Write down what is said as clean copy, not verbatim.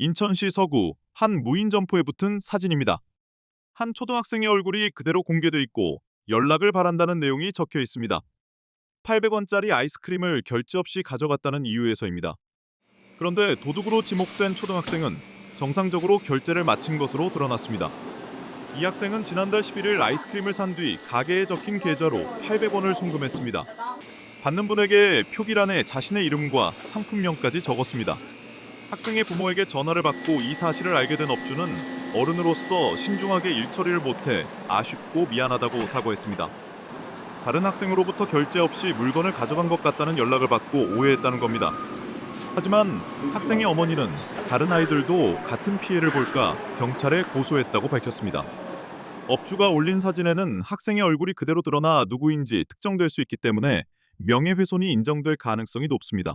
인천시 서구 한 무인 점포에 붙은 사진입니다. 한 초등학생의 얼굴이 그대로 공개돼 있고 연락을 바란다는 내용이 적혀 있습니다. 800원짜리 아이스크림을 결제 없이 가져갔다는 이유에서입니다. 그런데 도둑으로 지목된 초등학생은 정상적으로 결제를 마친 것으로 드러났습니다. 이 학생은 지난달 11일 아이스크림을 산 뒤 가게에 적힌 계좌로 800원을 송금했습니다. 받는 분에게 표기란에 자신의 이름과 상품명까지 적었습니다. 학생의 부모에게 전화를 받고 이 사실을 알게 된 업주는 어른으로서 신중하게 일 처리를 못해 아쉽고 미안하다고 사과했습니다. 다른 학생으로부터 결제 없이 물건을 가져간 것 같다는 연락을 받고 오해했다는 겁니다. 하지만 학생의 어머니는 다른 아이들도 같은 피해를 볼까 경찰에 고소했다고 밝혔습니다. 업주가 올린 사진에는 학생의 얼굴이 그대로 드러나 누구인지 특정될 수 있기 때문에 명예훼손이 인정될 가능성이 높습니다.